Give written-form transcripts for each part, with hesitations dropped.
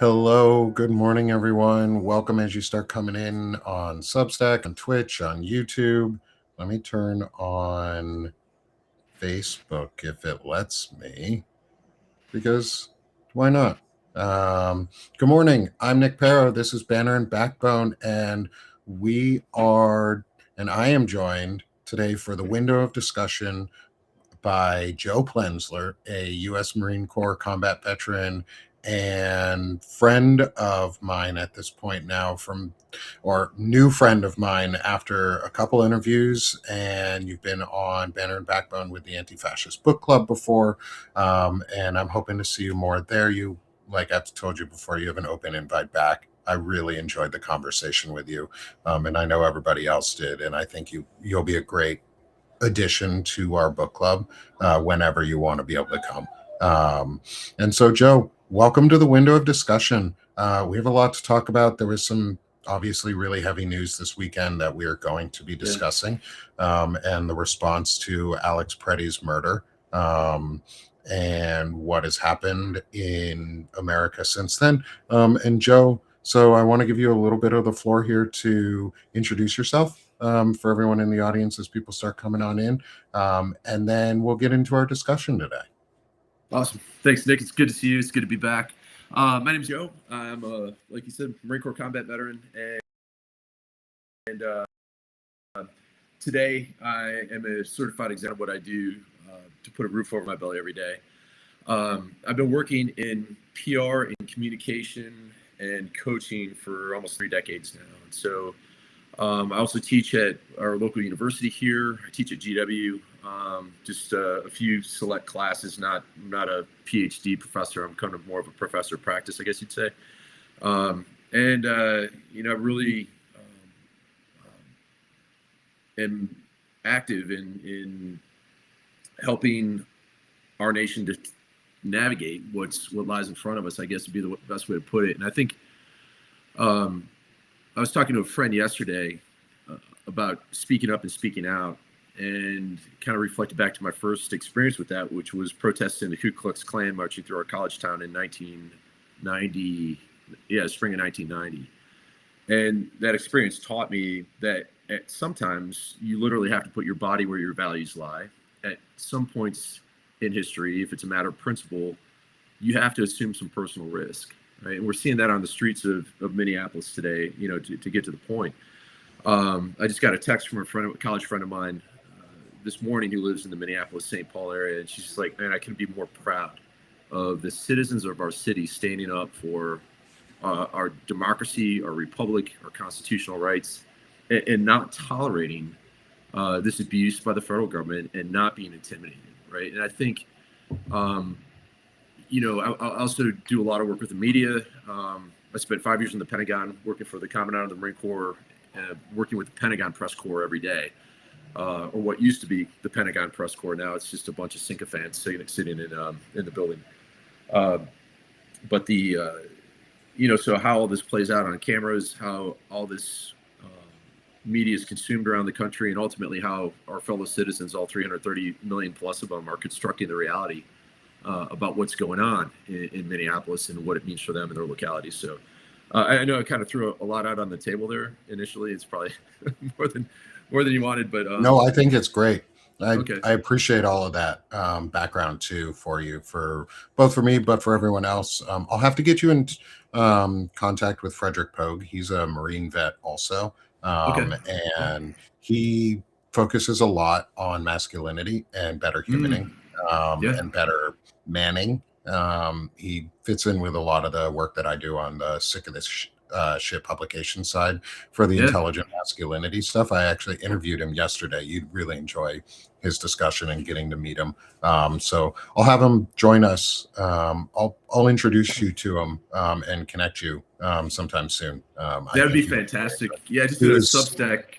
Hello, good morning, everyone. Welcome as you start coming in on Substack, on Twitch, on YouTube. Let me turn on Facebook if it lets me, because why not? Good morning. I'm Nick Paro. This is Banner and Backbone, and I am joined today for the window of discussion by Joe Plenzler, a U.S. Marine Corps combat veteran and friend of mine at this point now, or new friend of mine after a couple interviews. And you've been on Banner and Backbone with the Anti-Fascist Book Club before, and I'm hoping to see you more there. Like I've told you before, you have an open invite back. I really enjoyed the conversation with you, and I know everybody else did, and I think you'll be a great addition to our book club whenever you want to be able to come. And so, Joe, welcome to the window of discussion. We have a lot to talk about. There was some obviously really heavy news this weekend that we are going to be discussing, and the response to Alex Pretty's murder, and what has happened in America since then. And Joe, so I want to give you a little bit of the floor here to introduce yourself for everyone in the audience as people start coming on in. And then we'll get into our discussion today. Awesome. Thanks, Nick. It's good to see you. It's good to be back. My name's Joe. I'm like you said, Marine Corps combat veteran. And today I am a certified examiner of what I do to put a roof over my belly every day. I've been working in PR and communication and coaching for almost 3 decades now. And so I also teach at our local university here. I teach at GW, just a few select classes, not a PhD professor. I'm kind of more of a professor of practice, I guess you'd say. Really am active in helping our nation to navigate what lies in front of us, I guess would be the best way to put it. And I think I was talking to a friend yesterday about speaking up and speaking out, and kind of reflected back to my first experience with that, which was protesting the Ku Klux Klan marching through our college town in 1990, spring of 1990. And that experience taught me that sometimes you literally have to put your body where your values lie. At some points in history, if it's a matter of principle, you have to assume some personal risk. Right? And we're seeing that on the streets of Minneapolis today, to get to the point. I just got a text from a college friend of mine this morning who lives in the Minneapolis-St. Paul area. And she's like, man, I couldn't be more proud of the citizens of our city standing up for our democracy, our republic, our constitutional rights, and not tolerating this abuse by the federal government and not being intimidated, right? And I think I also do a lot of work with the media. I spent 5 years in the Pentagon working for the Commandant of the Marine Corps, working with the Pentagon Press Corps every day, or what used to be the Pentagon Press Corps. Now it's just a bunch of sycophants sitting in the building. So how all this plays out on cameras, how all this media is consumed around the country, and ultimately how our fellow citizens, all 330 million plus of them, are constructing the reality about what's going on in Minneapolis and what it means for them and their localities. So I know I kind of threw a lot out on the table there initially. It's probably more than you wanted, but no, I think it's great. Okay. I appreciate all of that background too for you, for both for me, but for everyone else. I'll have to get you in contact with Frederick Pogue. He's a Marine vet also. And he focuses a lot on masculinity and better humaning, and better manning. He fits in with a lot of the work that I do on the Sick of This Shit publication side for the intelligent masculinity stuff. I actually interviewed him yesterday. You'd really enjoy his discussion and getting to meet him. So I'll have him join us. I'll introduce you to him and connect you sometime soon. That'd be fantastic. Yeah, I just did a Substack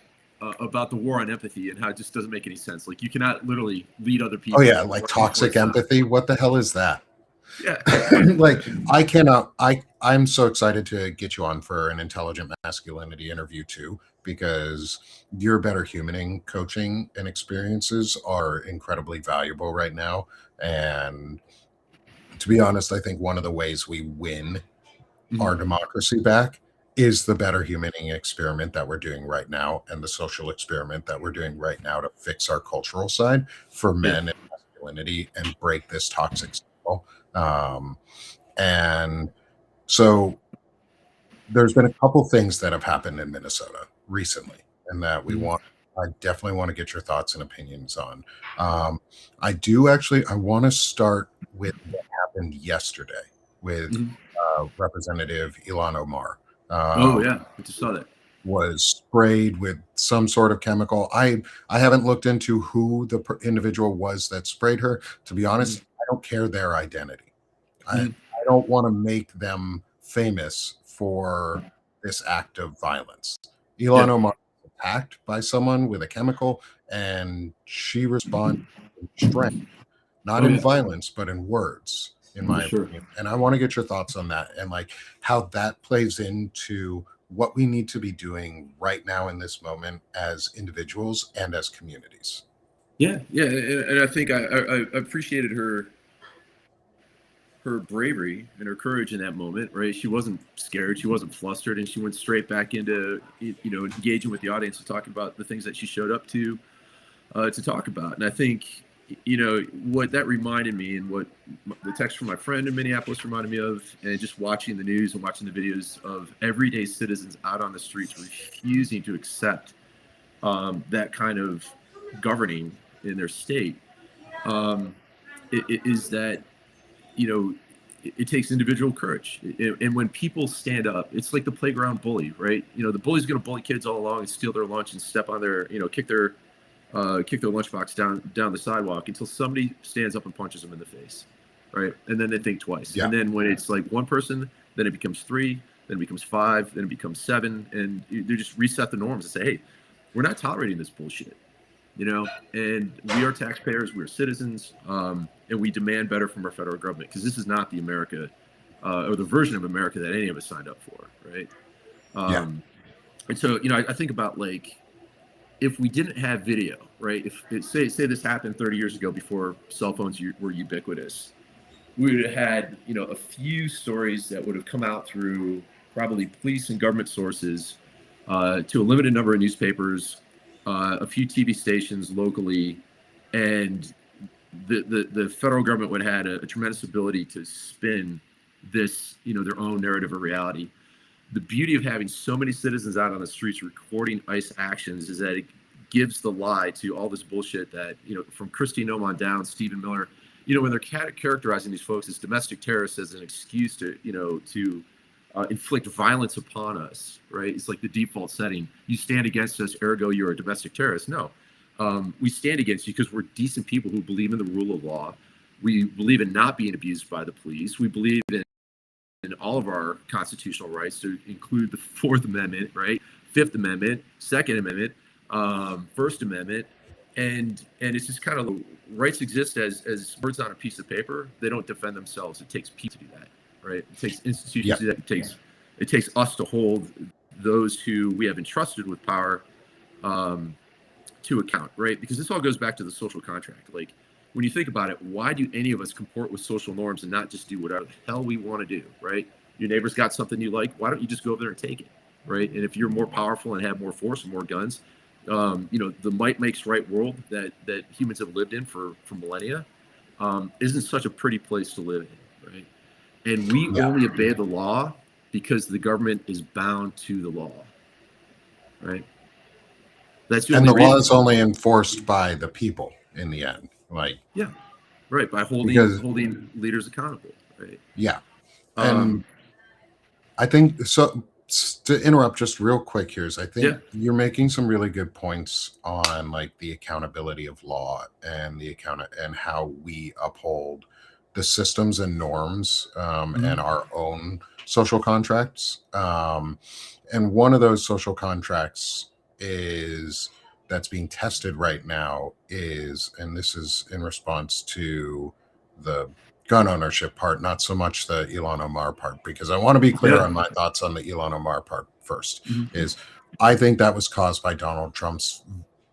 about the war on empathy and how it just doesn't make any sense. Like, you cannot literally lead other people. Oh yeah, like toxic empathy. What the hell is that? Yeah. Like, I'm so excited to get you on for an intelligent masculinity interview too, because your better humaning coaching and experiences are incredibly valuable right now. And to be honest, I think one of the ways we win our Mhm. democracy back is the better humaning experiment that we're doing right now and the social experiment that we're doing right now to fix our cultural side for Yeah. men and masculinity and break this toxic cycle. Um, and so there's been a couple things that have happened in Minnesota recently, and that Mhm. I definitely want to get your thoughts and opinions on. Um, I do actually. I want to start with what happened yesterday with Mhm. Representative Ilhan Omar. Oh Um, yeah, I just saw that. was sprayed with some sort of chemical. I haven't looked into who the individual was that sprayed her. To be Mhm. honest, I don't care their identity. I Mhm. I don't want to make them famous for this act of violence. Yeah. Elon Omar was attacked by someone with a chemical, and she responded in strength, not Oh in yeah, violence, but in words, in for my sure. opinion. And I want to get your thoughts on that and like how that plays into what we need to be doing right now in this moment as individuals and as communities. Yeah, yeah, and I think I appreciated her bravery and her courage in that moment. Right, she wasn't scared, she wasn't flustered, and she went straight back into engaging with the audience and talking about the things that she showed up to talk about. And I think what that reminded me, and what the text from my friend in Minneapolis reminded me of, and just watching the news and watching the videos of everyday citizens out on the streets refusing to accept that kind of governing in their state, um, is that it takes individual courage. And when people stand up, it's like the playground bully, right? The bully's going to bully kids all along and steal their lunch and step on their, kick their lunchbox down the sidewalk until somebody stands up and punches them in the face, right? And then they think twice. Yeah. And then when it's like one person, then it becomes three, then it becomes five, then it becomes seven, and they just reset the norms and say, hey, we're not tolerating this bullshit. And we are taxpayers, we're citizens, and we demand better from our federal government, because this is not the America, or the version of America that any of us signed up for, right? Yeah. Um, and so, I think about, like, if we didn't have video, right? If say this happened 30 years ago, before cell phones were ubiquitous, we would have had, a few stories that would have come out through probably police and government sources, to a limited number of newspapers, a few TV stations locally, and the federal government would have had a tremendous ability to spin this, their own narrative of reality. The beauty of having so many citizens out on the streets recording ICE actions is that it gives the lie to all this bullshit that, from Christy Nome on down, Stephen Miller, when they're characterizing these folks as domestic terrorists as an excuse to inflict violence upon us, right? It's like the default setting. You stand against us, ergo you're a domestic terrorist. No, we stand against you because we're decent people who believe in the rule of law. We believe in not being abused by the police. We believe in all of our constitutional rights, to include the Fourth Amendment, right? Fifth Amendment, Second Amendment, First Amendment, and it's just kind of, rights exist as words on a piece of paper. They don't defend themselves. It takes people to do that, right? It takes institutions Yeah. to do that. It takes us to hold those who we have entrusted with power, um, to account, right? Because this all goes back to the social contract. Like, when you think about it, why do any of us comport with social norms and not just do whatever the hell we want to do, right? Your neighbor's got something you like, why don't you just go over there and take it, right? And if you're more powerful and have more force and more guns, the might makes right world that humans have lived in for millennia, isn't such a pretty place to live in, right? And we Yeah. only obey the law because the government is bound to the law, right? That's the And only the law reason. is only enforced by the people in the end. Like, Yeah, right. By holding because holding leaders accountable, right? yeah. And Um, I think so. To interrupt just real quick here is I think yeah. you're making some really good points on like the accountability of law and and how we uphold the systems and norms and Mhm. our own social contracts. And one of those social contracts is that's being tested right now is, and this is in response to the gun ownership part, not so much the Elon Omar part, because I want to be clear Yeah. on my thoughts on the Elon Omar part first. Mhm. Is I think that was caused by Donald Trump's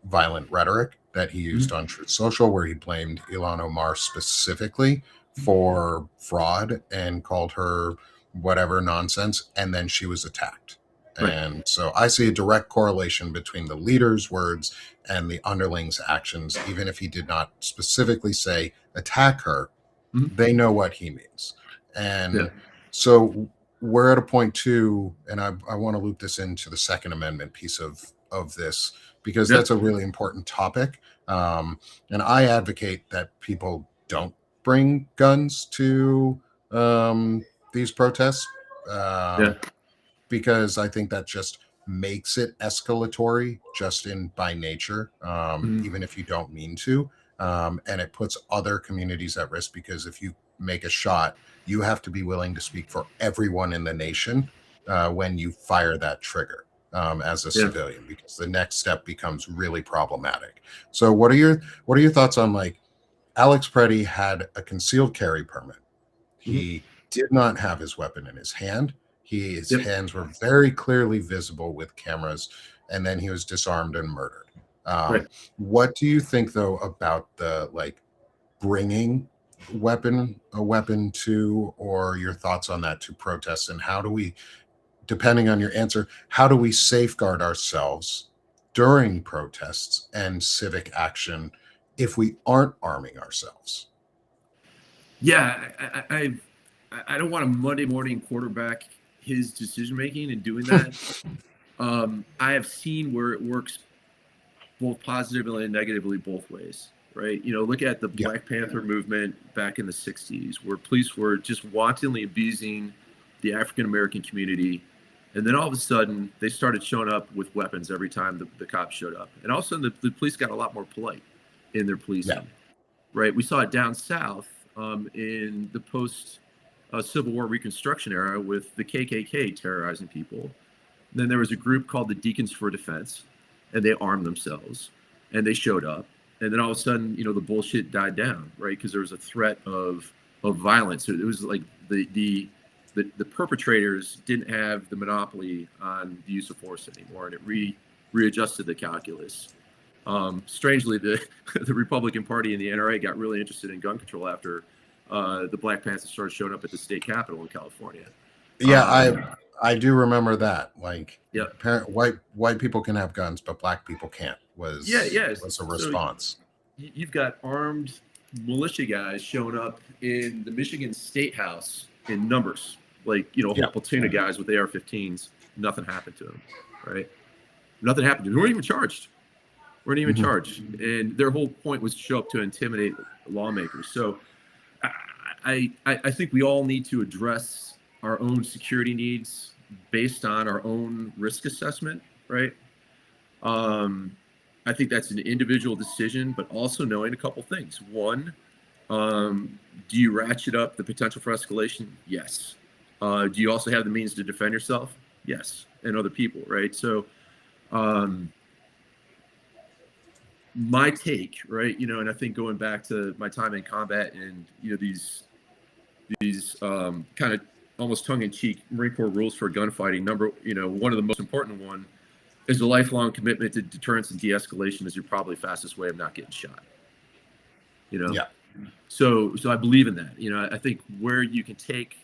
violent rhetoric that he used Mhm. on Truth Social, where he blamed Elon Omar specifically for fraud and called her whatever nonsense, and then she was attacked. Right. And so I see a direct correlation between the leader's words and the underling's actions. Even if he did not specifically say attack her, Mhm. they know what he means. Yeah. And so we're at a point too, and I want to loop this into the Second Amendment piece of this, because Yeah. that's a really important topic. And I advocate that people don't bring guns to these protests, Yeah. because I think that just makes it escalatory just in by nature, Mhm. even if you don't mean to. And it puts other communities at risk, because if you make a shot, you have to be willing to speak for everyone in the nation when you fire that trigger as a Yeah. civilian, because the next step becomes really problematic. So, what are your thoughts on, like, Alex Preddy had a concealed carry permit? Mhm. He did not have his weapon in his hand. His Yep. hands were very clearly visible with cameras, and then he was disarmed and murdered. Right. What do you think, though, about the, like, bringing a weapon to, or your thoughts on that, to protests, and how do we, depending on your answer, how do we safeguard ourselves during protests and civic action if we aren't arming ourselves? Yeah. I don't want to Monday morning quarterback his decision making and doing that. I have seen where it works both positively and negatively both ways, right? Look at the Yeah, Black Panther movement back in the 60s, where police were just wantonly abusing the African American community. And then all of a sudden, they started showing up with weapons every time the cops showed up. And all of a sudden, the police got a lot more polite in their yeah, policing, right? We saw it down south in the post Civil War Reconstruction era with the KKK terrorizing people. Then there was a group called the Deacons for Defense, and they armed themselves, and they showed up. And then all of a sudden, the bullshit died down, right? Because there was a threat of violence. So it was like the perpetrators didn't have the monopoly on the use of force anymore, and it readjusted the calculus. Strangely, the the Republican Party and the NRA got really interested in gun control after the Black Panthers started showing up at the state capitol in California. yeah. Um, I do remember that. Like, yeah, white people can have guns, but black people can't. yeah, Was yes. was a So response. you've got armed militia guys showing up in the Michigan State House in numbers, like a whole Yeah, platoon of guys with AR-15s. Nothing happened to them, right? Nothing happened to them. They weren't even charged. Weren't even mhm. charged, and their whole point was to show up to intimidate lawmakers. So I think we all need to address our own security needs based on our own risk assessment, right? Um, I think that's an individual decision, but also knowing a couple things. One, do you ratchet up the potential for escalation? Yes. Do you also have the means to defend yourself? Yes, and other people, right? So, um, my take, right? And I think going back to my time in combat and these kind of almost tongue-in-cheek Marine Corps rules for gunfighting. One of the most important one is a lifelong commitment to deterrence and de-escalation is your probably fastest way of not getting shot. You know, Yeah, so I believe in that. I think where you can take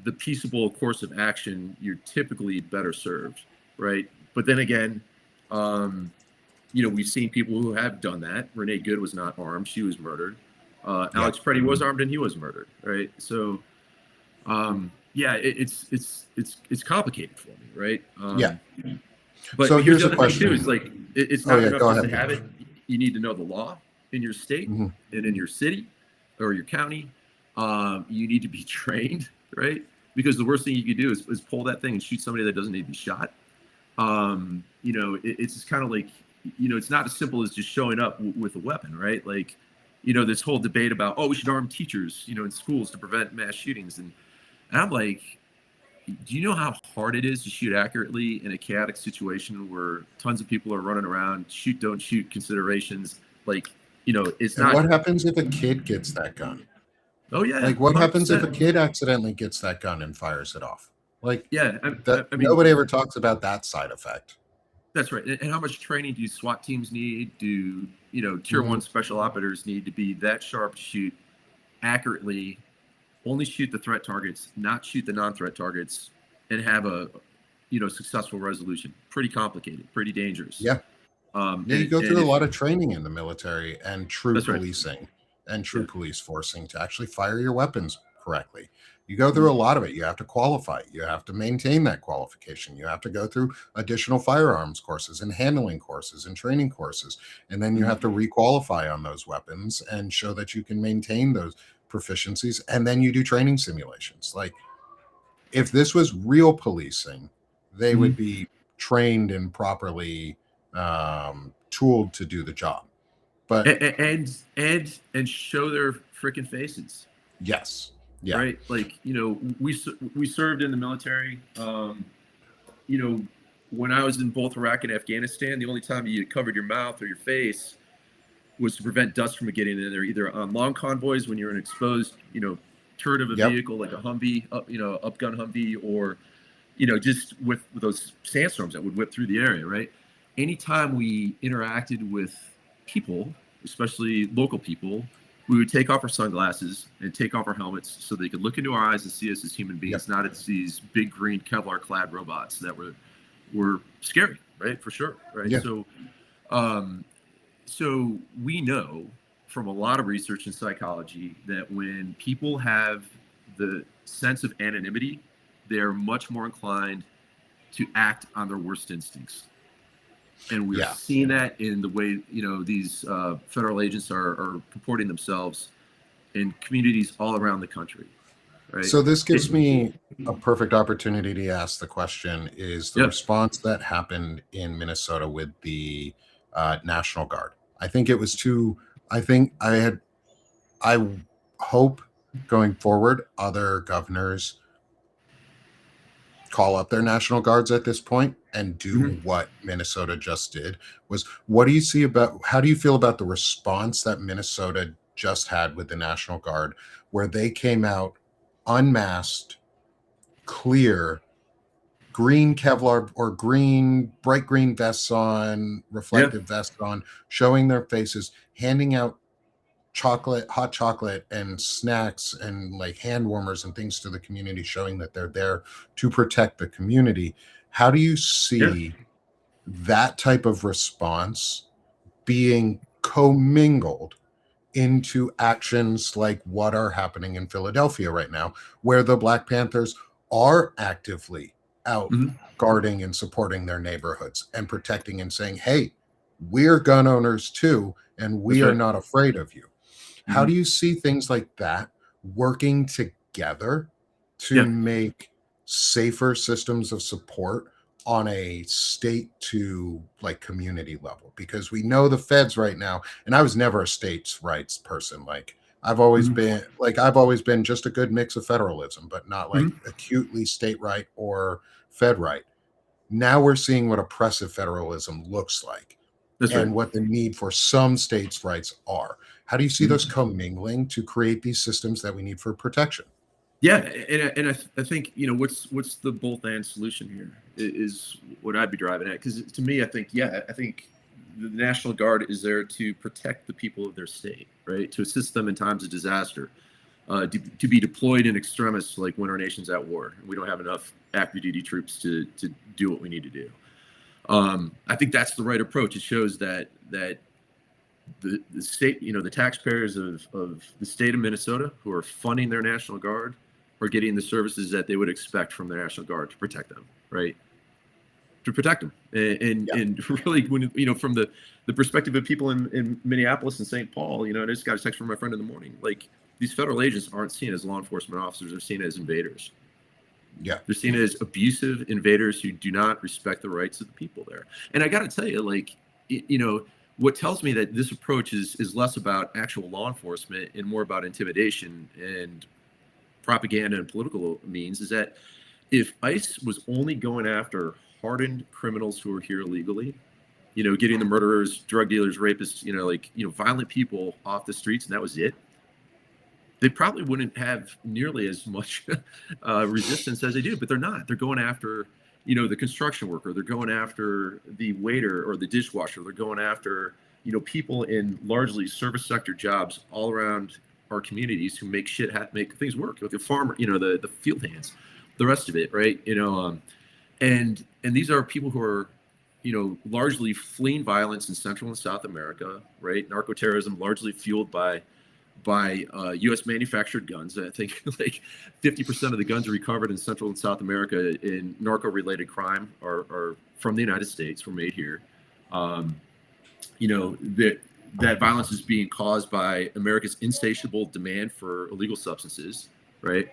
the peaceable course of action, you're typically better served, right? But then again, um, we've seen people who have done that. Renee Good was not armed; she was murdered. yeah, Alex Preddy was armed and he was murdered, right? So yeah, it's complicated for me, right? yeah. But So here's here's the a other thing too: question. is like it's Oh not yeah, enough go just to ahead. have it. You need to know the law in your state Mhm. and in your city or your county. You need to be trained, right? Because the worst thing you could do is pull that thing and shoot somebody that doesn't need to be shot. It's just kind of like, it's not as simple as just showing up with a weapon, right? Like, this whole debate about, oh, we should arm teachers, in schools to prevent mass shootings. And I'm like, do you know how hard it is to shoot accurately in a chaotic situation where tons of people are running around, shoot, don't shoot considerations? Like, it's And not, what happens if a kid gets that gun? oh, yeah, Like, what happens if a 100%. kid accidentally gets that gun and fires it off? Like, Yeah. that I mean, nobody ever talks about that side effect. that's right. And how much training do SWAT teams need? Do, tier Mhm. one special operators need to be that sharp to shoot accurately only shoot the threat targets, not shoot the non-threat targets, and have a successful resolution. Pretty complicated, pretty dangerous. Yeah. Yeah, you go And through a if lot of training in the military and true that's right. policing and true Yeah. police forcing to actually fire your weapons correctly. You go through a Mhm. lot of it. You have to qualify. You have to maintain that qualification. You have to go through additional firearms courses and handling courses and training courses. And then you have to Mhm. requalify on those weapons and show that you can maintain those proficiencies. And then you do training simulations. Like, if this was real policing, they would Mhm. be trained and properly tooled to do the job. But And show their freaking faces, yes, yeah, right? Like, we served in the military. You know, when I was in both Iraq and Afghanistan, the only time you covered your mouth or your face was to prevent dust from getting in there, either on long convoys when you're an exposed, turd of a yep, vehicle like a Humvee, upgun Humvee, or just with those sandstorms that would whip through the area, right? Anytime we interacted with people, especially local people, we would take off our sunglasses and take off our helmets so they could look into our eyes and see us as human yep, beings, not as these big green Kevlar clad robots that were scary, right? For sure, right? yeah, So we know from a lot of research in psychology that when people have the sense of anonymity, they're much more inclined to act on their worst instincts. And we're yeah. seeing that in the way, these federal agents are comporting themselves in communities all around the country, right? So this gives It, me a perfect opportunity to ask the question: is the yeah. response that happened in Minnesota with the National Guard? I think it was too. I think I hope going forward, other governors call up their National Guards at this point and do Mhm. what Minnesota just did. Was what do you see about how do you feel about the response that Minnesota just had with the National Guard, where they came out unmasked, clear, green Kevlar or bright green vests on, Yeah. reflective vests on, showing their faces, handing out hot chocolate and snacks and like hand warmers and things to the community, showing that they're there to protect the community. How do you Yeah. see that type of response being commingled into actions like what are happening in Philadelphia right now, where the Black Panthers are actively out Mhm. guarding and supporting their neighborhoods and protecting and saying, hey, we're gun owners too, and we That's are right. not afraid of you. How do Mhm. you see things like that working together to Yeah. make safer systems of support on a state to like community level? Because we know the feds right now, and I was never a states' rights person. Like Mhm. I've always been just a good mix of federalism, but not like Mhm. acutely state right or fed right. Now we're seeing what oppressive federalism looks like That's right. and what the need for some states' rights are. How do you see those Mhm. commingling to create these systems that we need for protection? Yeah, and I think what's the both and solution here is what I'd be driving at, because to me I think the National Guard is there to protect the people of their state, right, to assist them in times of disaster, to be deployed in extremis, like when our nation's at war and we don't have enough active duty troops to do what we need to do. I think that's the right approach. It shows that the state, the taxpayers of the state of Minnesota who are funding their National Guard are getting the services that they would expect from the National Guard to protect them, right? To protect them. And, Yeah. and really, when, from the perspective of people in Minneapolis and St. Paul, I just got a text from my friend in the morning. Like, these federal agents aren't seen as law enforcement officers, they're seen as invaders. Yeah. They're seen as abusive invaders who do not respect the rights of the people there. And I got to tell you, like, what tells me that this approach is less about actual law enforcement and more about intimidation and propaganda and political means is that if ICE was only going after hardened criminals who are here illegally, getting the murderers, drug dealers, rapists, violent people off the streets, and that was it, they probably wouldn't have nearly as much resistance as they do. But they're not. They're going after, the construction worker. They're going after the waiter or the dishwasher. They're going after, people in largely service sector jobs all around our communities who make make things work, like the farmer, the field hands, the rest of it, right? And these are people who are, largely fleeing violence in Central and South America, right? Narco-terrorism largely fueled by U.S. manufactured guns. I think like 50% of the guns recovered in Central and South America in narco-related crime are from the United States, were made here. That violence is being caused by America's insatiable demand for illegal substances, right?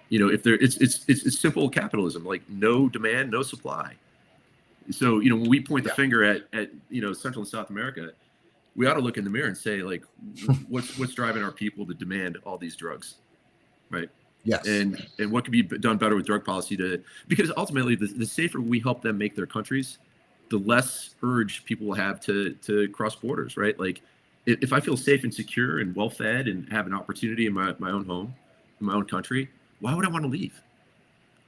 If there, it's simple capitalism, like no demand, no supply. So when we point the finger at Central and South America, we ought to look in the mirror and say, like, what's driving our people to demand all these drugs, right? Yes. And what could be done better with drug policy because ultimately the safer we help them make their countries, the less urge people will have to cross borders, right? Like if I feel safe and secure and well fed and have an opportunity in my own home, in my own country, why would I want to leave?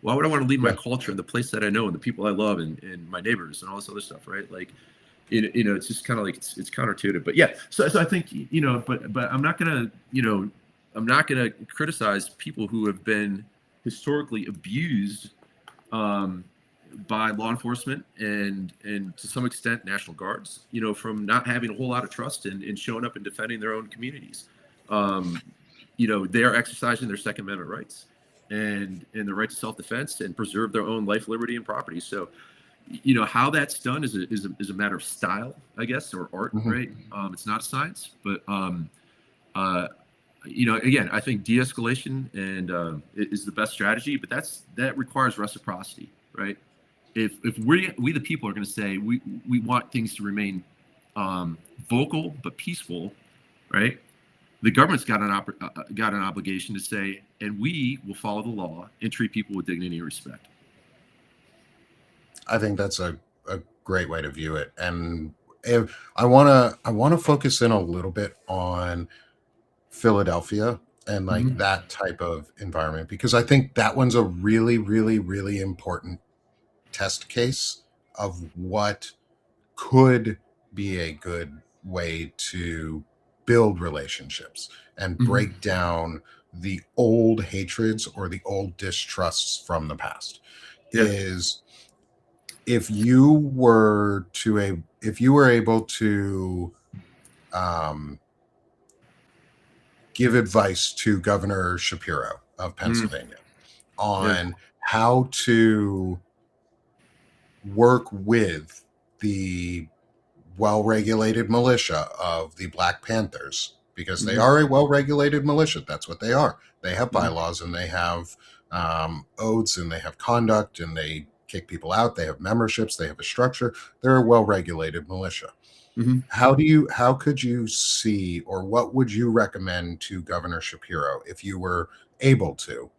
Why would I want to leave my culture and the place that I know and the people I love and my neighbors and all this other stuff, right? Like, it's just kind of like it's counterintuitive. But yeah, so I think but I'm not gonna criticize people who have been historically abused by law enforcement and to some extent National Guards, from not having a whole lot of trust in showing up and defending their own communities. They are exercising their Second Amendment rights and the right to self-defense and preserve their own life, liberty, and property. So, how that's done is a matter of style, I guess, or art, right? It's not science, but again, I think de-escalation and is the best strategy, but that requires reciprocity, right? If we the people are going to say we want things to remain vocal but peaceful, right? The government's got an obligation to say, and we will follow the law and treat people with dignity and respect. I think that's a great way to view it. And I want to focus in a little bit on Philadelphia and like that type of environment, because I think that one's a really, really, really important test case of what could be a good way to build relationships and break down the old hatreds or the old distrusts from the past. Is if you were able to give advice to Governor Shapiro of Pennsylvania on how to work with the well-regulated militia of the Black Panthers, because they are a well-regulated militia. That's what they are. They have bylaws and they have oaths and they have conduct and they kick people out. They have memberships. They have a structure. They're a well-regulated militia. How could you see, or what would you recommend to Governor Shapiro if you were able to,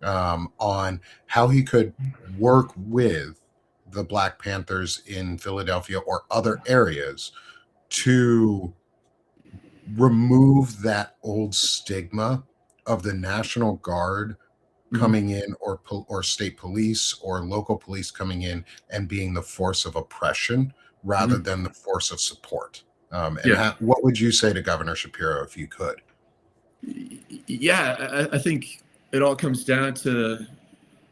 on how he could work with the Black Panthers in Philadelphia or other areas to remove that old stigma of the National Guard coming in, or state police or local police coming in and being the force of oppression rather than the force of support? What would you say to Governor Shapiro if you could? Yeah, I think it all comes down to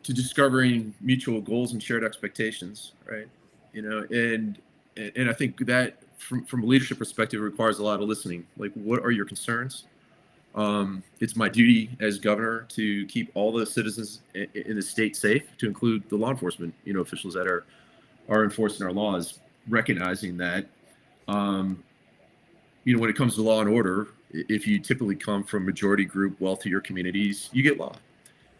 discovering mutual goals and shared expectations, right? And I think that from a leadership perspective, it requires a lot of listening. Like, what are your concerns? It's my duty as governor to keep all the citizens in the state safe, to include the law enforcement, officials that are enforcing our laws, recognizing that, when it comes to law and order, if you typically come from majority group, wealthier communities, you get law.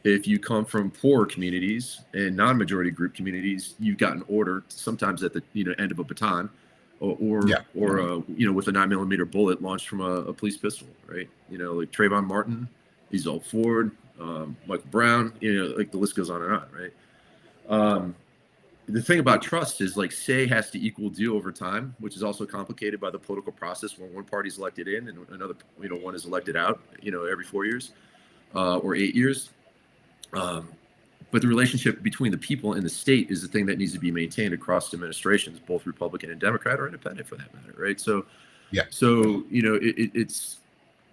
If you come from poor communities and non-majority group communities, you've gotten order sometimes at the end of a baton, or with a 9mm bullet launched from a police pistol, right? Like Trayvon Martin, Ezel Ford, Michael Brown, like the list goes on and on, right? The thing about trust is, like, say has to equal do over time, which is also complicated by the political process when one party's elected in and another, one is elected out, every 4 years or 8 years. But the relationship between the people and the state is the thing that needs to be maintained across administrations, both Republican and Democrat, or independent for that matter, right? So, it's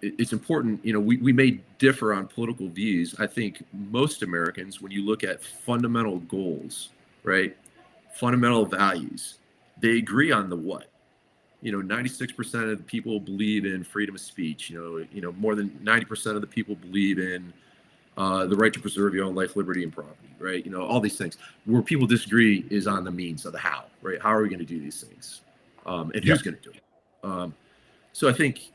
it's important, we may differ on political views. I think most Americans, when you look at fundamental goals, right, fundamental values, they agree on the what. 96% of the people believe in freedom of speech. More than 90% of the people believe in the right to preserve your own life, liberty, and property, right? All these things. Where people disagree is on the means of the how, right? How are we going to do these things? And who's going to do it? So I think,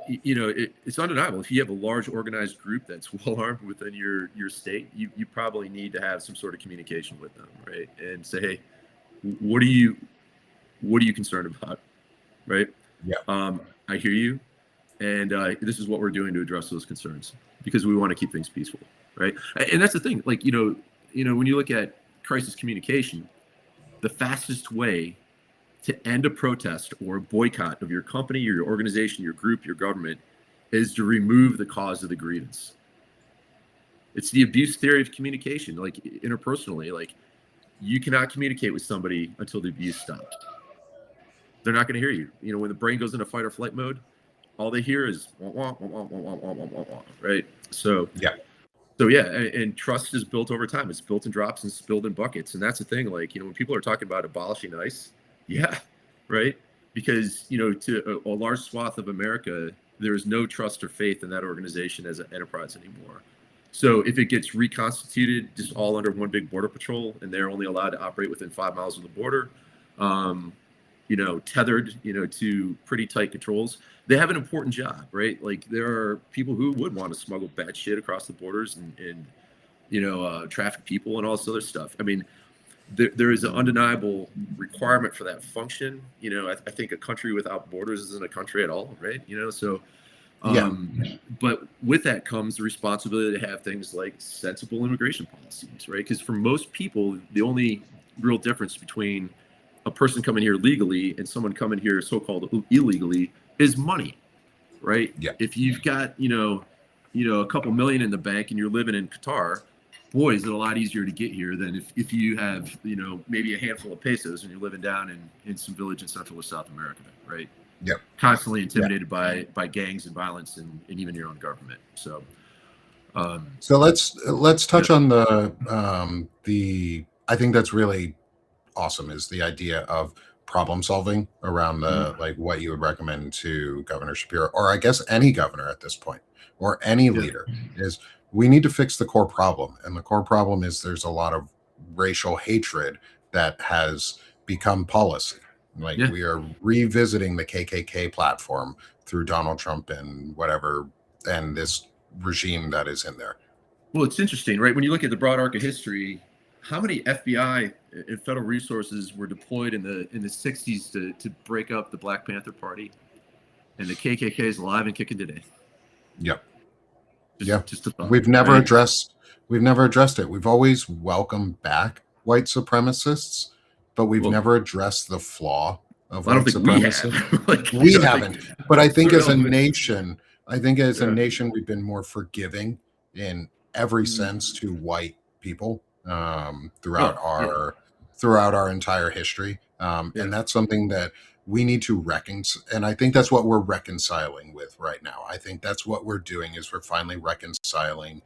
it's undeniable. If you have a large organized group that's well armed within your state, you probably need to have some sort of communication with them, right? And say, hey, what are you concerned about, right? Yeah. I hear you, and this is what we're doing to address those concerns because we want to keep things peaceful, right? And that's the thing. Like, when you look at crisis communication, the fastest way to end a protest or a boycott of your company, your organization, your group, your government, is to remove the cause of the grievance. It's the abuse theory of communication, like interpersonally. Like, you cannot communicate with somebody until the abuse stops. They're not going to hear you. When the brain goes into fight or flight mode, all they hear is wah, wah, wah, wah, wah, wah, wah, wah, wah, right? So yeah, and trust is built over time. It's built in drops and spilled in buckets. And that's the thing. Like, when people are talking about abolishing ICE, yeah, right? Because, to a large swath of America, there is no trust or faith in that organization as an enterprise anymore. So if it gets reconstituted just all under one big border patrol and they're only allowed to operate within 5 miles of the border, tethered, to pretty tight controls, they have an important job, right? Like, there are people who would want to smuggle bad shit across the borders and traffic people and all this other stuff. I mean, there is an undeniable requirement for that function. I think a country without borders isn't a country at all, right? But with that comes the responsibility to have things like sensible immigration policies, right? Because for most people, the only real difference between a person coming here legally and someone coming here so-called illegally is money, right? Yeah. If you've got, a couple million in the bank and you're living in Qatar, boy, is it a lot easier to get here than if you have, maybe a handful of pesos and you're living down in some village in Central or South America, right? Yeah. Constantly intimidated by gangs and violence and even your own government. So, so let's touch on the I think that's really awesome is the idea of problem solving around the like what you would recommend to Governor Shapiro, or I guess any governor at this point, or any leader, is we need to fix the core problem. And the core problem is there's a lot of racial hatred that has become policy. Like we are revisiting the KKK platform through Donald Trump and whatever, and this regime that is in there. Well, it's interesting, right? When you look at the broad arc of history, how many FBI and federal resources were deployed in the 60s to break up the Black Panther Party, and the KKK is alive and kicking today? Yep. Just a thought, we've never addressed it. We've always welcomed back white supremacists, but we've never addressed the flaw of white supremacists. We haven't. But I think as a nation, we've been more forgiving in every sense to white people throughout our entire history. And that's something that we need to reconcile. And I think that's what we're reconciling with right now. I think that's what we're doing is we're finally reconciling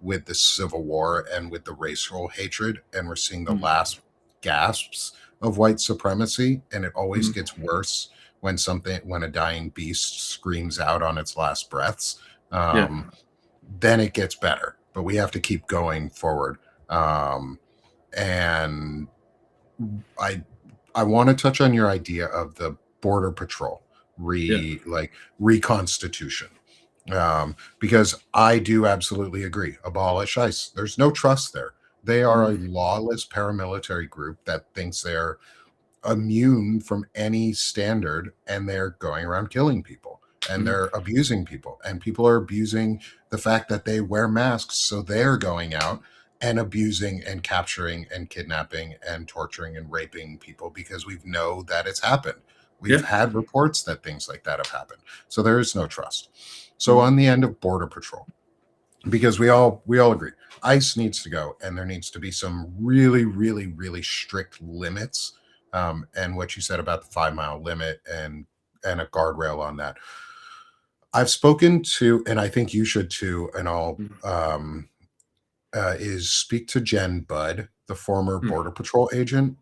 with the Civil War and with the racial hatred. And we're seeing the last gasps of white supremacy. And it always gets worse when a dying beast screams out on its last breaths. Then it gets better, but we have to keep going forward. And I want to touch on your idea of the border patrol reconstitution, because I do absolutely agree. Abolish ICE. There's no trust there. They are a lawless paramilitary group that thinks they're immune from any standard, and they're going around killing people, and they're abusing people, and people are abusing the fact that they wear masks, so they're going out and abusing and capturing and kidnapping and torturing and raping people because we know that it's happened. We've had reports that things like that have happened. So there is no trust. So on the end of border patrol, because we all agree, ICE needs to go, and there needs to be some really, really, really strict limits. And what you said about the 5 mile limit and a guardrail on that. I've spoken to, and I think you should too, and I'll Mhm. is speak to Jen Budd, the former Mm. Border Patrol agent.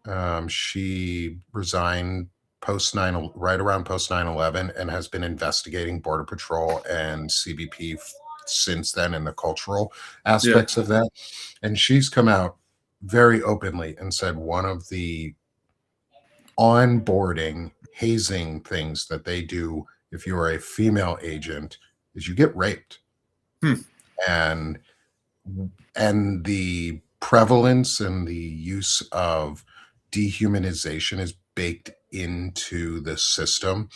She resigned right around post 9/11 and has been investigating Border Patrol and CBP since then and the cultural Yeah. aspects of that. And she's come out very openly and said one of the onboarding hazing things that they do if you're a female agent is you get raped. Hmm. And the prevalence and the use of dehumanization is baked into the system.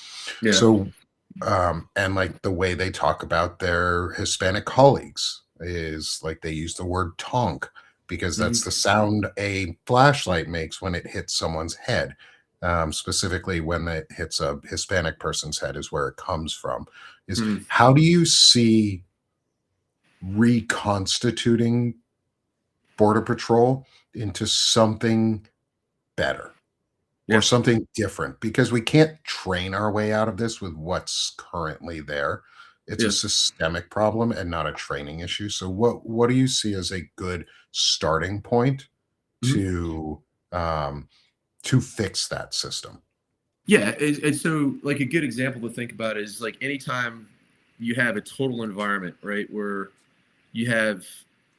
Yeah. So, and like the way they talk about their Hispanic colleagues is like they use the word tonk because that's the Mhm. sound a flashlight makes when it hits someone's head. Specifically, when it hits a Hispanic person's head, is where it comes from. Is Mm. how do you see reconstituting Border Patrol into something better or Yeah. something different? Because we can't train our way out of this with what's currently there. It's a Yeah. systemic problem and not a training issue. So what do you see as a good starting point Mhm. to um, to fix that system? Yeah, and so like a good example to think about is like anytime you have a total environment, right, where you have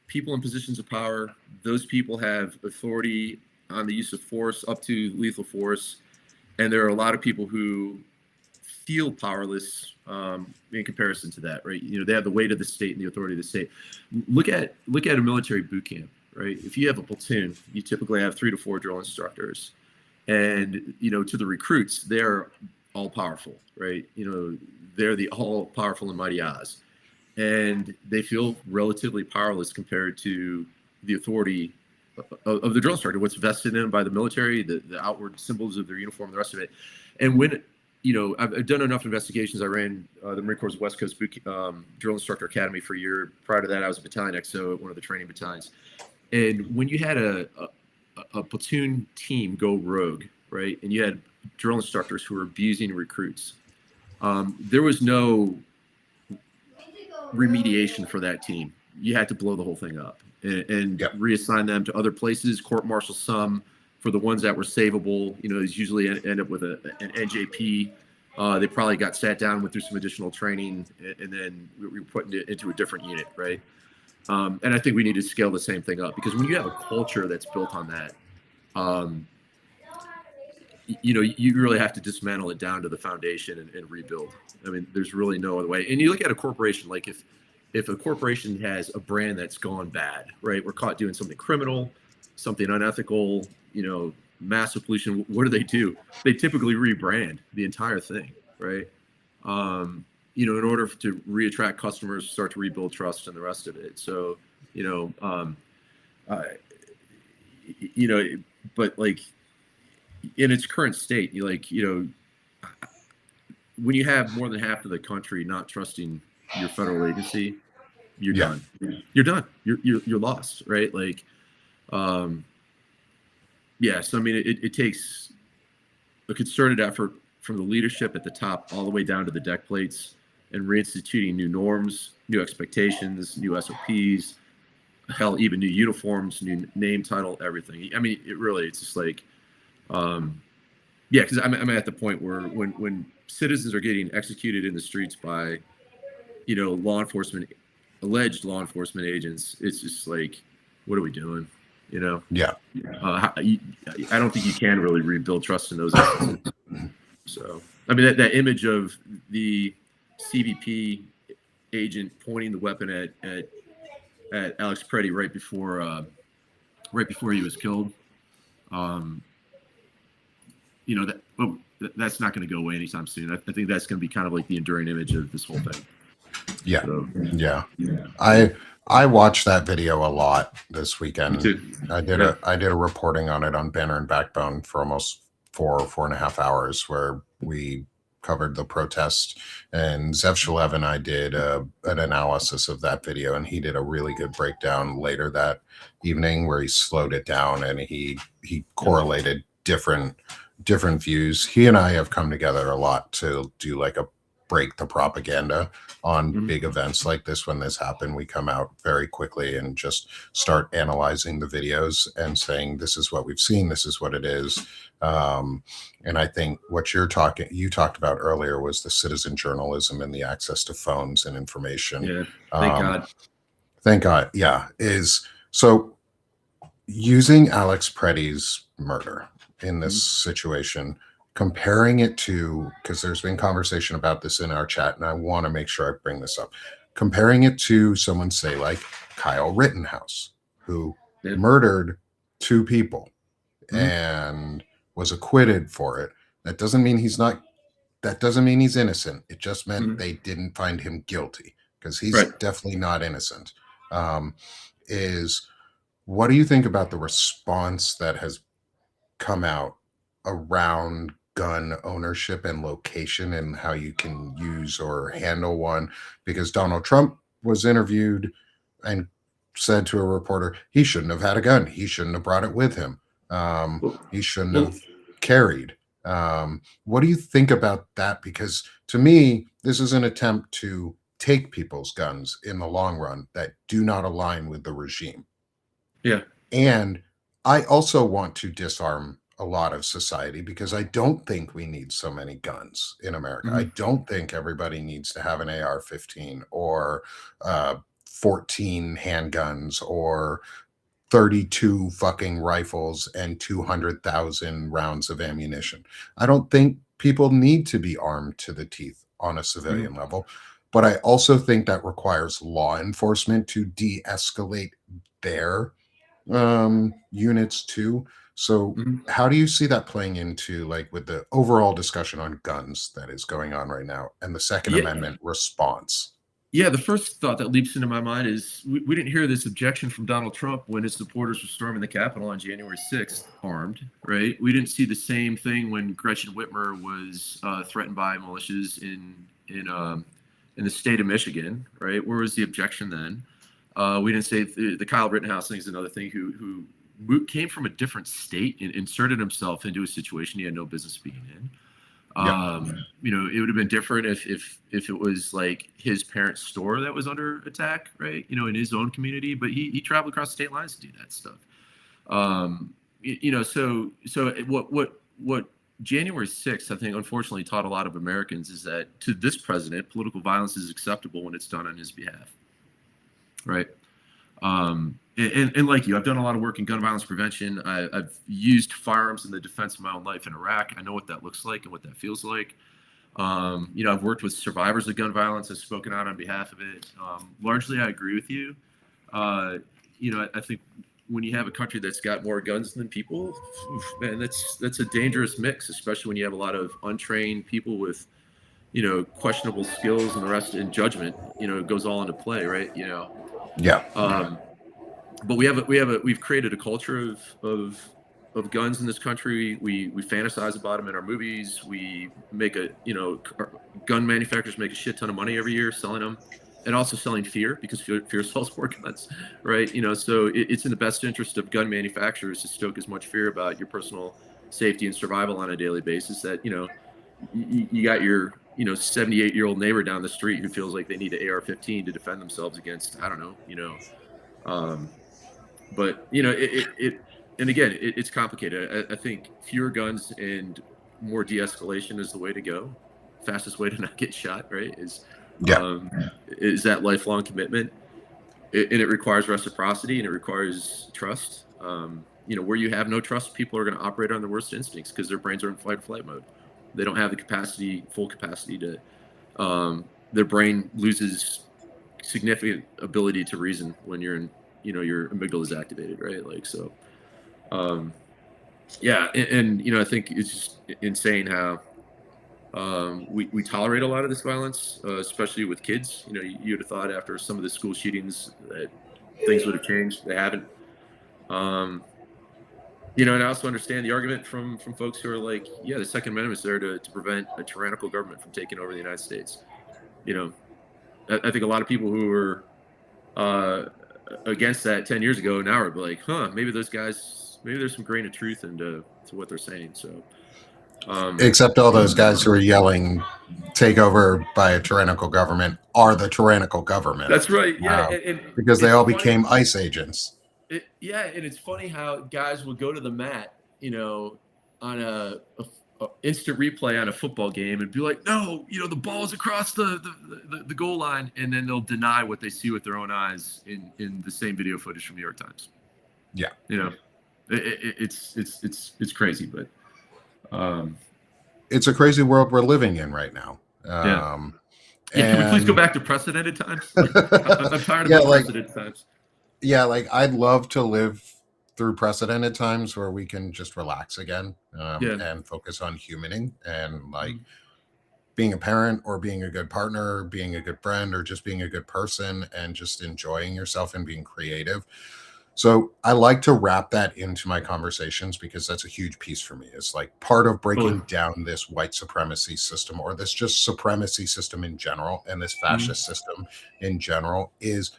people in positions of power, those people have authority on the use of force up to lethal force, and there are a lot of people who feel powerless in comparison to that, right? You know, they have the weight of the state and the authority of the state. Look at a military boot camp, right? If you have a platoon, you typically have 3 to 4 drill instructors, and to the recruits, they're all powerful, right? They're the all powerful and mighty Oz, and they feel relatively powerless compared to the authority of the drill instructor, what's vested in them by the military, the outward symbols of their uniform, the rest of it. And when I've done enough investigations. I ran the Marine Corps West Coast Drill Instructor Academy for a year. Prior to that, I was a battalion XO at one of the training battalions. And when you had a platoon team go rogue, right, and you had drill instructors who were abusing recruits, there was no remediation for that team. You had to blow the whole thing up and Yep. reassign them to other places, court martial some for the ones that were savable. It's usually end up with an NJP. They probably got sat down, went through some additional training, and then we were put into a different unit, right? And I think we need to scale the same thing up, because when you have a culture that's built on that, um, you really have to dismantle it down to the foundation and rebuild. I mean, there's really no other way. And you look at a corporation, like if a corporation has a brand that's gone bad, right? We're caught doing something criminal, something unethical, massive pollution. What do? They typically rebrand the entire thing, right? In order to reattract customers, start to rebuild trust and the rest of it. So, uh, you know, but like in its current state, when you have more than half of the country not trusting your federal agency, you're Yeah. done. You're done. You're lost, right? Like, um, yeah. So I mean, it takes a concerted effort from the leadership at the top all the way down to the deck plates, and reinstituting new norms, new expectations, new SOPs, hell, even new uniforms, new name, title, everything. I mean, it's just like, yeah, because I'm at the point where when citizens are getting executed in the streets by law enforcement, alleged law enforcement agents, it's just like, what are we doing? You know, Yeah. I don't think you can really rebuild trust in those instances. So, I mean, that image of the CBP agent pointing the weapon at Alex Preddy right before he was killed, um, that's not going to go away anytime soon. I think that's going to be kind of like the enduring image of this whole thing. Yeah. So, Yeah. yeah. I watched that video a lot this Me weekend. too. I did Yeah. a reporting on it on Banner and Backbone for almost 4.5 hours, where we covered the protest, and Zev Shalev and I did an analysis of that video, and he did a really good breakdown later that evening where he slowed it down and he correlated different views. He and I have come together a lot to do like a break the propaganda on Mhm. big events like this. When this happened, we come out very quickly and just start analyzing the videos and saying, this is what we've seen, this is what it is. And I think what you talked about earlier was the citizen journalism and the access to phones and information. Yeah. Thank Um, God. thank God. Yeah. Is so using Alex Preddy's murder in this Mhm. situation, comparing it to, because there's been conversation about this in our chat, and I want to make sure I bring this up, comparing it to someone, say, like Kyle Rittenhouse, who Yeah. murdered two people Mhm. and was acquitted for it. That doesn't mean he's not, that doesn't mean he's innocent. It just meant Mhm. they didn't find him guilty, because he's Right. definitely not innocent. Um, is What do you think about the response that has come out around gun ownership and location and how you can use or handle one? Because Donald Trump was interviewed and said to a reporter he shouldn't have had a gun. He shouldn't have brought it with him. Well, He shouldn't well, have carried. What do you think about that? Because to me, this is an attempt to take people's guns in the long run that do not align with the regime. yeah. And I also want to disarm a lot of society, because I don't think we need so many guns in America. I Mhm. don't think everybody needs to have an AR-15 or 14 handguns or 32 fucking rifles and 200,000 rounds of ammunition. I don't think people need to be armed to the teeth on a Mhm. civilian level. But I also think that requires law enforcement to de escalate their units too. So Mhm. how do you see that playing into, like, with the overall discussion on guns that is going on right now and the Second Yeah. Amendment response? Yeah, the first thought that leaps into my mind is we didn't hear this objection from Donald Trump when his supporters were storming the Capitol on January 6th, armed, right? We didn't see the same thing when Gretchen Whitmer was threatened by militias in the state of Michigan, right? Where was the objection then? We didn't say the Kyle Rittenhouse thing is another thing who came from a different state and inserted himself into a situation he had no business being in. Yeah. It would have been different if it was like his parents' store that was under attack, right? In his own community, but he traveled across state lines to do that stuff. What January 6th, I think, unfortunately taught a lot of Americans is that to this president, political violence is acceptable when it's done on his behalf, right? And like you, I've done a lot of work in gun violence prevention. I've used firearms in the defense of my own life in Iraq. I know what that looks like and what that feels like. I've worked with survivors of gun violence. I've spoken out on behalf of it. Largely, I agree with you. I think when you have a country that's got more guns than people, man, that's a dangerous mix, especially when you have a lot of untrained people with questionable skills and the rest in judgment. It goes all into play, right? Yeah. But we've created a culture of guns in this country. We fantasize about them in our movies. We make gun manufacturers make a shit ton of money every year selling them, and also selling fear, because fear sells more guns, right? So it's in the best interest of gun manufacturers to stoke as much fear about your personal safety and survival on a daily basis that you got your 78-year-old neighbor down the street who feels like they need an AR-15 to defend themselves against, I don't know, um, but and again, it's complicated. I think fewer guns and more de-escalation is the way to go. Fastest way to not get shot, right? Yeah. Is that lifelong commitment, and it requires reciprocity and it requires trust. Where you have no trust, people are going to operate on their worst instincts because their brains are in fight or flight mode. They don't have the full capacity to. Their brain loses significant ability to reason when you're in your amygdala is activated, right? Like, so um yeah, and I think it's just insane how we tolerate a lot of this violence, especially with kids. You'd have thought after some of the school shootings that things would have changed. They haven't. um and I also understand the argument from folks who are like, yeah, the Second Amendment is there to prevent a tyrannical government from taking over the United States. you know I think a lot of people who were uh, against that 10 years ago now are like, huh, maybe those guys, maybe there's some grain of truth into to what they're saying. So Except all those guys who are yelling, take over by a tyrannical government are the tyrannical government. That's right. Yeah, and because they it's all funny. became ICE agents. Yeah, and it's funny how guys will go to the mat, on a instant replay on a football game and be like, no, the ball's across the goal line, and then they'll deny what they see with their own eyes in the same video footage from New York Times. Yeah, it's crazy, but it's a crazy world we're living in right now. Yeah, can we please go back to precedented times? I'm tired of unprecedented times. Yeah, I'd love to live through precedented times where we can just relax again and focus on humaning and being a parent or being a good partner, being a good friend, or just being a good person and just enjoying yourself and being creative. So I like to wrap that into my conversations because that's a huge piece for me. It's part of breaking down this white supremacy system or this just supremacy system in general and this fascist system in general is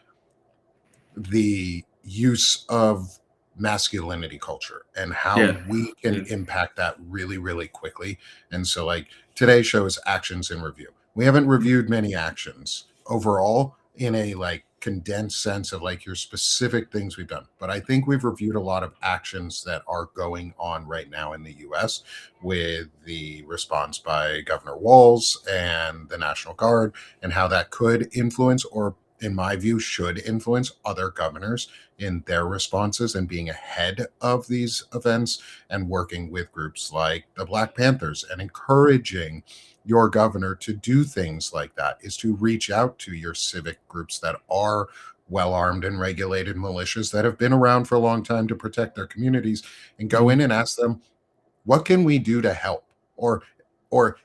the use of masculinity culture and how we can impact that really, really quickly. And so today's show is actions in review. We haven't reviewed many actions overall in a condensed sense of your specific things we've done. But I think we've reviewed a lot of actions that are going on right now in the US with the response by Governor Walz and the National Guard and how that could influence or in my view, should influence other governors in their responses and being ahead of these events and working with groups like the Black Panthers and encouraging your governor to do things like that is to reach out to your civic groups that are well-armed and regulated militias that have been around for a long time to protect their communities and go in and ask them, what can we do to help? Or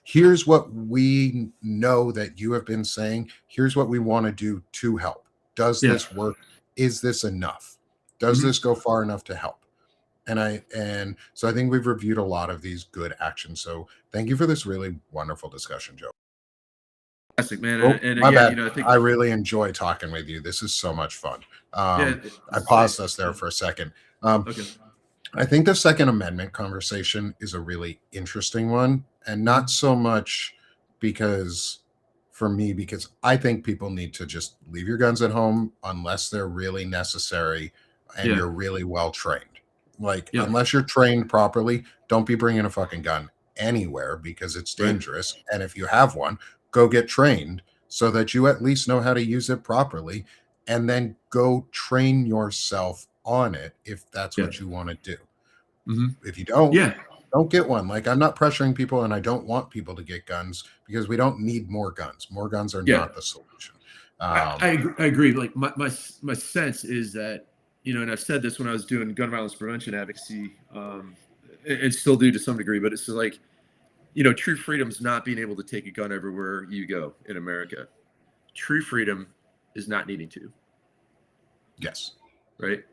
here's what we know that you have been saying. Here's what we want to do to help. Does this work? Is this enough? Does this go far enough to help? And so I think we've reviewed a lot of these good actions. So thank you for this really wonderful discussion, Joe. Fantastic, man. And my bad. I really enjoy talking with you. This is so much fun. I paused us there for a second. Okay. I think the Second Amendment conversation is a really interesting one, and not so much because I think people need to just leave your guns at home unless they're really necessary and you're really well trained. Unless you're trained properly, don't be bringing a fucking gun anywhere because it's dangerous. Right. And if you have one, go get trained so that you at least know how to use it properly, and then go train yourself on it if that's what you want to do. If you don't get one. I'm not pressuring people and I don't want people to get guns because we don't need more guns. More guns are not the solution. I agree. My sense is that, and I've said this when I was doing gun violence prevention advocacy, and still do to some degree, but it's true freedom is not being able to take a gun everywhere you go in America. True freedom is not needing to. Yes. Right.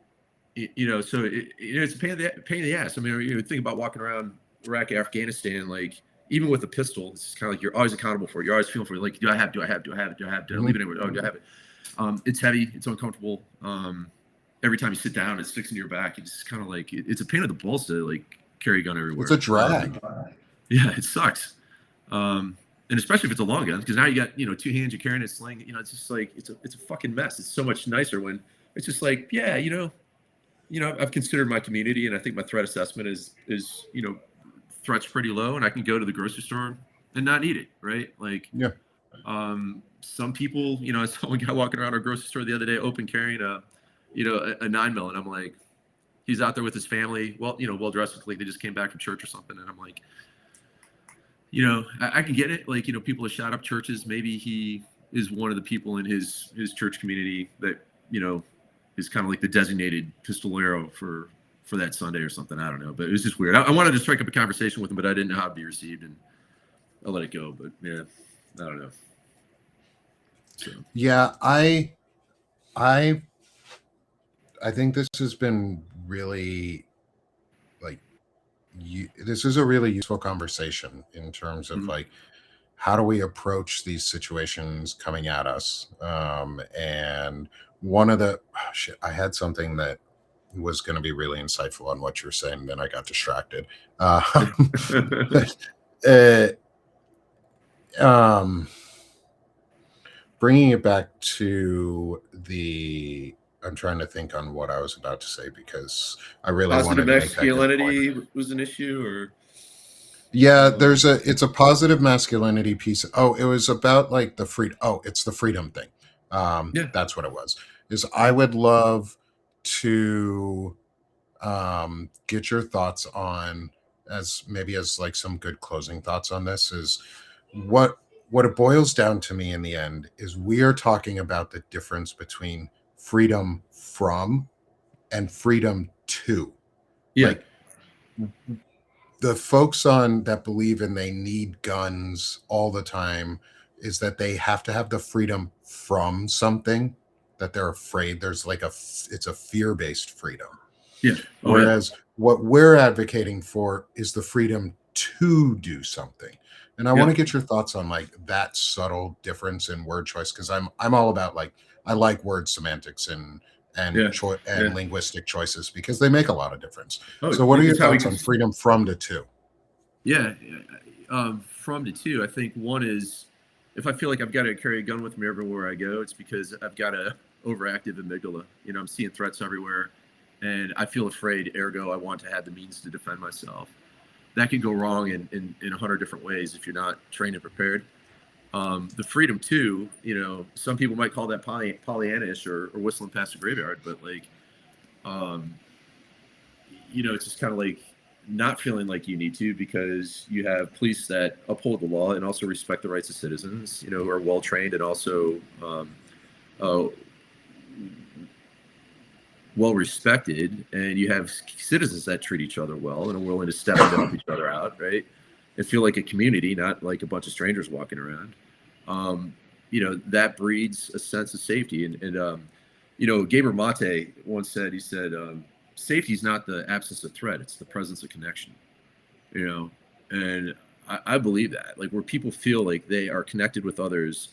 So it's a pain in the ass. I mean, you think about walking around Iraq, Afghanistan, even with a pistol, it's kind of you're always accountable for it. You're always feeling for it. Do I have it? Do I leave it anywhere? Oh, do I have it? It's heavy. It's uncomfortable. Every time you sit down, it sticks into your back. It's kind of it's a pain in the balls to carry a gun everywhere. It's a drag. Yeah, it sucks. And especially if it's a long gun, because now you got, 2 hands, you're carrying a sling. It's just it's a fucking mess. It's so much nicer when it's just I've considered my community, and I think my threat assessment is threat's pretty low, and I can go to the grocery store and not need it, right? Some people, I saw one guy walking around our grocery store the other day, open carrying a 9mm, and I'm like, he's out there with his family, well dressed, like they just came back from church or something, and I'm like, I can get it, people have shot up churches. Maybe he is one of the people in his church community that is kind of the designated pistolero for that Sunday or something. I don't know, but it was just weird. I wanted to strike up a conversation with him, but I didn't know how to be received, and I let it go. But I don't know. So. Yeah, I think this has been really this is a really useful conversation in terms of how do we approach these situations coming at us, and one of the I had something that was going to be really insightful on what you're saying. Then I got distracted. uh, um, bringing it back to I'm trying to think on what I was about to say because I really Positive wanted to make that good point. masculinity was an issue, or Yeah, it's a positive masculinity piece. Oh, it was about like the freedom. Oh, it's the freedom thing. yeah, That's what it was. Is I would love to get your thoughts on as like some good closing thoughts on this is what it boils down to me in the end is we are talking about the difference between freedom from and freedom to. yeah, Like the folks on that believe in they need guns all the time is that they have to have the freedom from something that they're afraid there's like it's a fear-based freedom. yeah. Oh yeah. Whereas what we're advocating for is the freedom to do something. And I want Yeah. to get your thoughts on like that subtle difference in word choice because I'm all about like I like word semantics and Yeah. Yeah. linguistic choices because they make a lot of difference. Oh, So what are your it's how we thoughts can. on freedom from to two? Yeah. From to two, I think one is if I feel like I've got to carry a gun with me everywhere I go, it's because I've got a overactive amygdala. You know, I'm seeing threats everywhere, and I feel afraid. Ergo, I want to have the means to defend myself. That could go wrong in 100 different ways if you're not trained and prepared. The freedom too, you know, some people might call that Pollyannish or whistling past the graveyard, but like, um, you know, it's just kind of like not feeling like you need to because you have police that uphold the law and also respect the rights of citizens, you know, who are well trained and also uh, well respected, and you have citizens that treat each other well and are willing to step in to help each other out, right? And feel like a community, not like a bunch of strangers walking around. You know, that breeds a sense of safety. And you know, Gaber Mate once said, he said, safety is not the absence of threat, it's the presence of connection, you know? And I believe that, like where people feel like they are connected with others,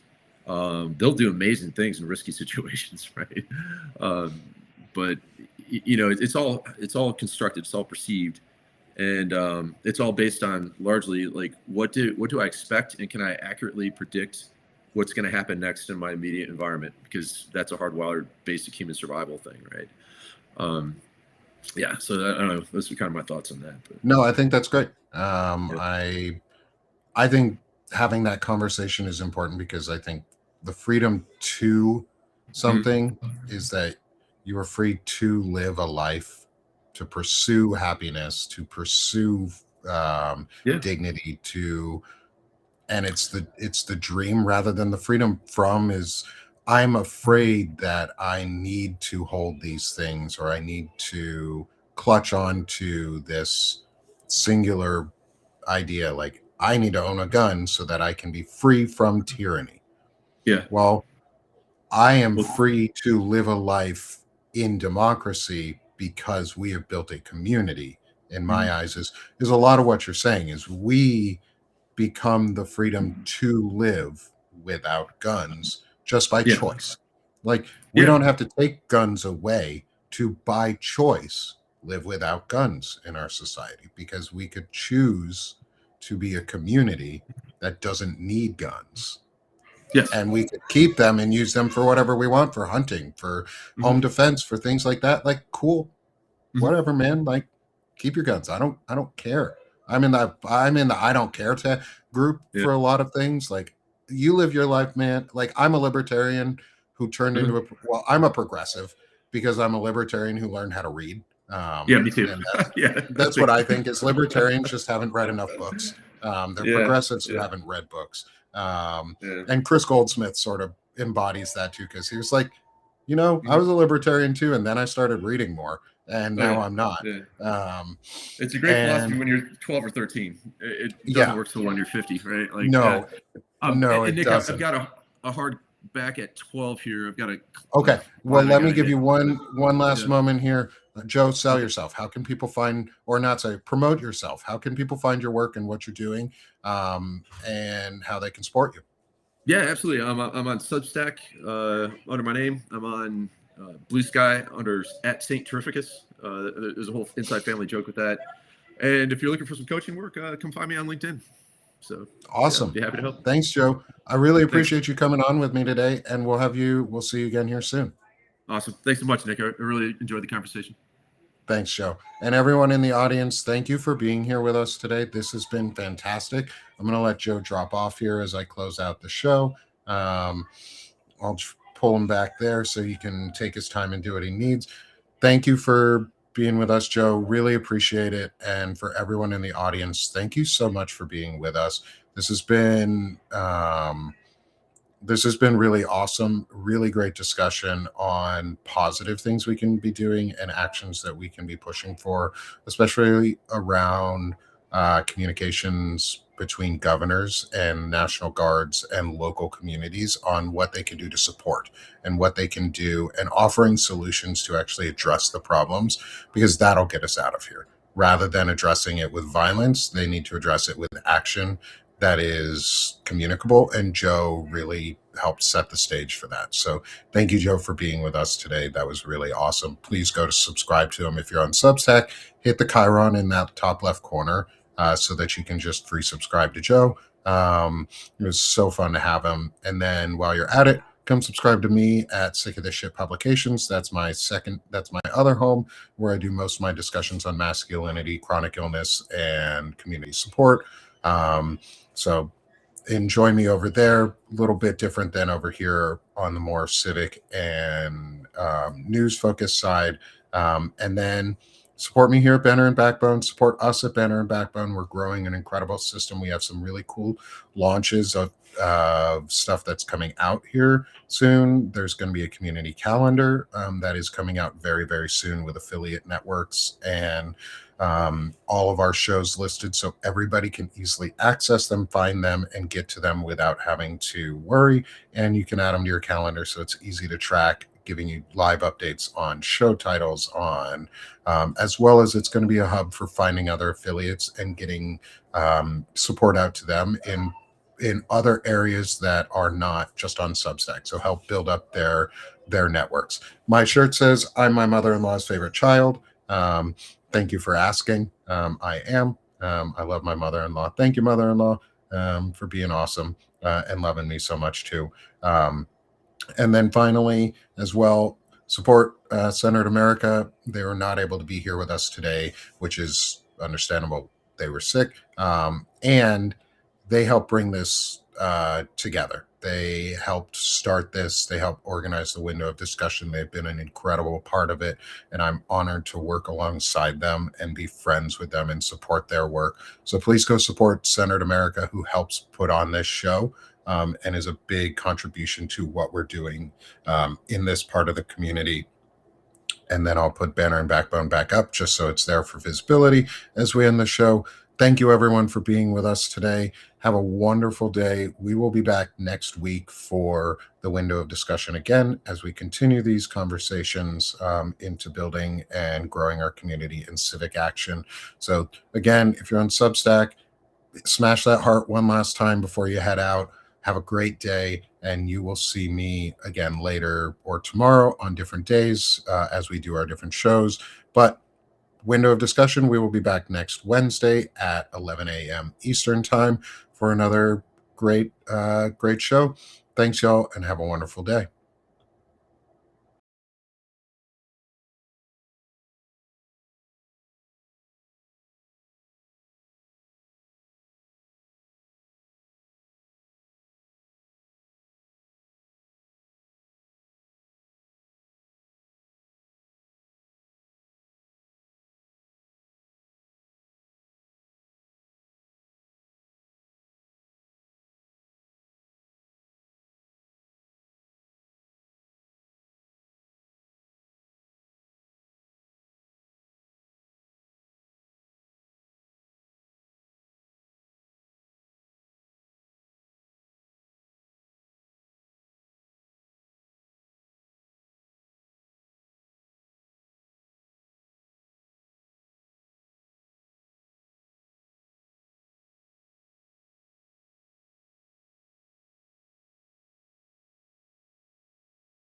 they'll do amazing things in risky situations, right? But you know, it's all constructed, it's all perceived, and it's all based on largely like what do I expect, and can I accurately predict what's going to happen next in my immediate environment, because that's a hardwired basic human survival thing, right? um yeah, so I don't know, those are kind of my thoughts on that, but No, I think that's great. yeah. I think having that conversation is important because I think the freedom to Mhm. something is that you are free to live a life, to pursue happiness, to pursue Yeah. dignity, to and it's the dream rather than the freedom from is I'm afraid that I need to hold these things or I need to clutch on to this singular idea like I need to own a gun so that I can be free from tyranny. Yeah. Well, I am Well, free to live a life in democracy because we have built a community. In my mhm. eyes, is a lot of what you're saying is we become the freedom to live without guns just by Yeah. choice. Like we Yeah. don't have to take guns away to by choice live without guns in our society because we could choose to be a community that doesn't need guns Yes. and we could keep them and use them for whatever we want for hunting for home Hmm. defense for things like that like cool Hmm. whatever man like keep your guns. I don't care. I'm in the I don't care group Yeah. for a lot of things. Like you live your life, man. Like I'm a libertarian who turned into Hmm. a well, I'm a progressive because I'm a libertarian who learned how to read. Yeah, me too. And Yeah. that's what I think is libertarians just haven't read enough books. They're Yeah. progressives who Yeah. haven't read books. Um, Yeah. and Chris Goldsmith sort of embodies that too because he was like, I Hmm. was a libertarian too, and then I started reading more, and Oh now yeah. I'm not. Yeah. Um, It's a great philosophy and when you're 12 or 13. It doesn't yeah, work so when you're 50, right? Like, no, no, and it Nick, I've doesn't. got a hard back at 12 here. I've got a Okay, well, client I let got me to give hit. you But one last yeah. moment here. Joe, sell Okay. yourself. How can people find, or not say, promote yourself? How can people find your work and what you're doing, and how they can support you? Yeah, absolutely. I'm on Substack under my name. I'm on Blue Sky under at Saint Terrificus. There's a whole inside family joke with that. And if you're looking for some coaching work, come find me on LinkedIn. So Awesome. yeah, be happy to help. Thanks, Joe. I really Thanks. appreciate you coming on with me today, and we'll see you again here soon. Awesome. Thanks so much, Nick. I really enjoyed the conversation. Thanks, Joe. And everyone in the audience, thank you for being here with us today. This has been fantastic. I'm going to let Joe drop off here as I close out the show. I'll pull him back there so he can take his time and do what he needs. Thank you for being with us, Joe. Really appreciate it. And for everyone in the audience, thank you so much for being with us. This has been really awesome, really great discussion on positive things we can be doing and actions that we can be pushing for, especially around communications between governors and National Guards and local communities on what they can do to support and what they can do and offering solutions to actually address the problems, because that'll get us out of here. Rather than addressing it with violence, they need to address it with action that is communicable, and Joe really helped set the stage for that. So thank you, Joe, for being with us today. That was really awesome. Please go to subscribe to him. If you're on Substack, hit the Chiron in that top left corner so that you can just free subscribe to Joe. It was so fun to have him. And then while you're at it, come subscribe to me at Sick of This Shit Publications. That's my other home, where I do most of my discussions on masculinity, chronic illness, and community support. So enjoy me over there. A little bit different than over here on the more civic and news focused side. And then support me here at Banner and Backbone. Support us at Banner and Backbone. We're growing an incredible system. We have some really cool launches of stuff that's coming out here soon. There's going to be a community calendar that is coming out very, very soon with affiliate networks and all of our shows listed, so everybody can easily access them, find them, and get to them without having to worry. And you can add them to your calendar so it's easy to track, giving you live updates on show titles, on as well as it's going to be a hub for finding other affiliates and getting support out to them in other areas that are not just on Substack. So help build up their networks. My shirt says, "I'm my mother-in-law's favorite child." Thank you for asking. I am. I love my mother-in-law. Thank you, mother-in-law, for being awesome and loving me so much too. And then finally, as well, support Centered America. They were not able to be here with us today, which is understandable. They were sick. And they helped bring this together. They helped start this. They helped organize the window of discussion. They've been an incredible part of it, and I'm honored to work alongside them and be friends with them and support their work. So please go support Centered America, who helps put on this show and is a big contribution to what we're doing in this part of the community. And then I'll put Banner and Backbone back up just so it's there for visibility as we end the show. Thank you, everyone, for being with us today. Have a wonderful day. We will be back next week for the window of discussion again as we continue these conversations into building and growing our community in civic action. So again, if you're on Substack, smash that heart one last time before you head out. Have a great day, and you will see me again later or tomorrow on different days as we do our different shows. But window of discussion, we will be back next Wednesday at 11 a.m. Eastern time for another great show. Thanks, y'all, and have a wonderful day.